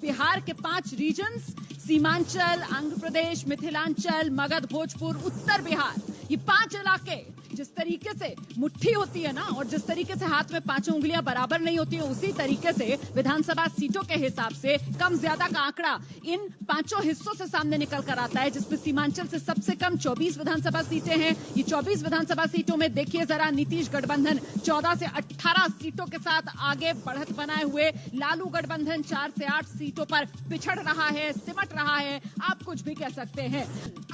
बिहार के 5 रीजन्स सीमांचल, आंध्र प्रदेश, मिथिलांचल, मगध, भोजपुर, उत्तर बिहार, ये 5 इलाके जिस तरीके से मुट्ठी होती है ना, और जिस तरीके से हाथ में 5 उंगलियां बराबर नहीं होती है, उसी तरीके से विधानसभा सीटों के हिसाब से कम ज्यादा का आंकड़ा इन 5 हिस्सों से सामने निकल कर आता है, जिसमें सीमांचल से सबसे कम 24 विधानसभा सीटें हैं। ये 24 विधानसभा सीटों में देखिए जरा, नीतीश गठबंधन 14 से 18 सीटों के साथ आगे बढ़त बनाए हुए, लालू गठबंधन 4 से 8 सीटों पर पिछड़ रहा है, सिमट रहा है, आप कुछ भी कह सकते हैं।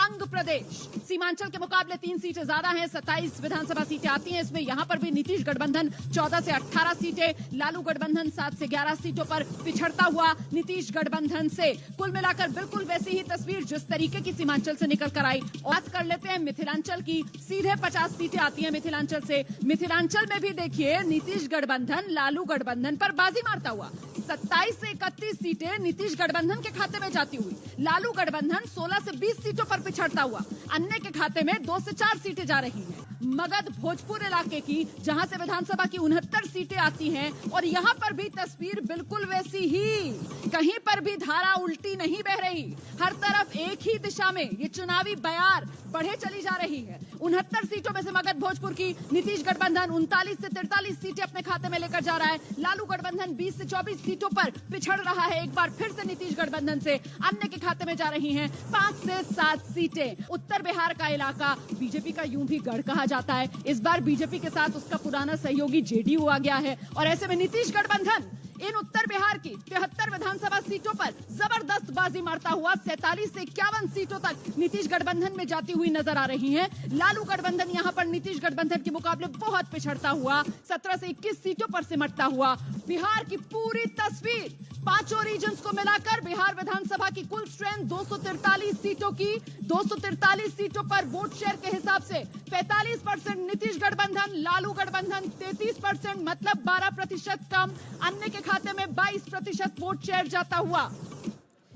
अंग प्रदेश सीमांचल के मुकाबले 3 सीटें ज्यादा हैं, 27 विधानसभा सीटें आती हैं इसमें। यहां पर भी नीतीश गठबंधन 14 से 18 सीटें, लालू गठबंधन 7 से 11 सीटों पर पिछड़ता हुआ नीतीश गठबंधन से। कुल मिलाकर बिल्कुल वैसी ही तस्वीर जिस तरीके की सीमांचल से निकल कर आई। बात कर लेते हैं मिथिलांचल की, सीधे 50 सीटें आती हैं मिथिलांचल से। मिथिलांचल में भी देखिए नीतीश गठबंधन लालू गठबंधन पर बाजी मारता हुआ, 27 से 31 सीटें नीतीश गठबंधन के खाते में जाती हुई, लालू गठबंधन 16 से 20 सीटों पर पिछड़ता हुआ, अन्य के खाते में 2 से 4 सीटें जा रही हैं। मगध भोजपुर इलाके की, जहां से विधानसभा की 69 सीटें आती हैं, और यहां पर भी तस्वीर बिल्कुल वैसी ही, कहीं पर भी धारा उल्टी नहीं बह रही, हर तरफ एक ही दिशा में ये चुनावी बयार बढ़े चली जा रही है। 69 सीटों में से मगध भोजपुर की नीतीश गठबंधन 39 से 43 सीटें अपने खाते में लेकर जा रहा है, लालू गठबंधन 20 से 24 सीटों पर पिछड़ रहा है एक बार फिर से नीतीश गठबंधन से, अन्य के खाते में जा रही हैं 5 से 7 सीटें। उत्तर बिहार का इलाका बीजेपी का यूं भी गढ़ कहा जाता है, इस बार बीजेपी के साथ उसका पुराना सहयोगी जेडीयू आ गया है, और ऐसे में नीतीश गठबंधन इन उत्तर बिहार की 73 विधानसभा सीटों पर जबरदस्त बाजी मारता हुआ 47 से 51 सीटों तक नीतीश गठबंधन में जाती हुई नजर आ रही हैं। लालू गठबंधन यहां पर नीतीश गठबंधन के मुकाबले बहुत पिछड़ता हुआ 17 से 21 सीटों पर सिमटता हुआ। बिहार की पूरी तस्वीर, 5 रीजन्स को मिलाकर बिहार विधानसभा की कुल स्ट्रेंथ 243 सीटों की, 243 सीटों पर वोट शेयर के हिसाब से 45% नीतीश गठबंधन, लालू गठबंधन 33%, मतलब 12% कम, अन्य के खाते में 22% वोट शेयर जाता हुआ।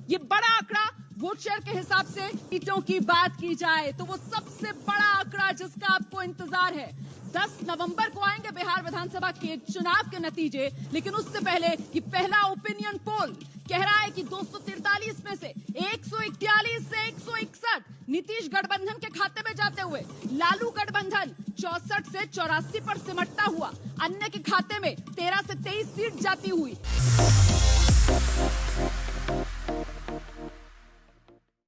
ये बड़ा आंकड़ा वोट शेयर के हिसाब से। सीटों की बात की जाए तो वो सबसे बड़ा आंकड़ा जिसका आपको इंतजार है, 10 नवंबर को आएंगे बिहार विधानसभा के चुनाव के नतीजे, लेकिन उससे पहले ये पहला ओपिनियन पोल कह रहा है कि 243 में से 141 से 161 नीतीश गठबंधन के खाते में जाते हुए, लालू गठबंधन 64 से 84 पर सिमटता हुआ, अन्य के खाते में 13 से 23 सीट जाती हुई।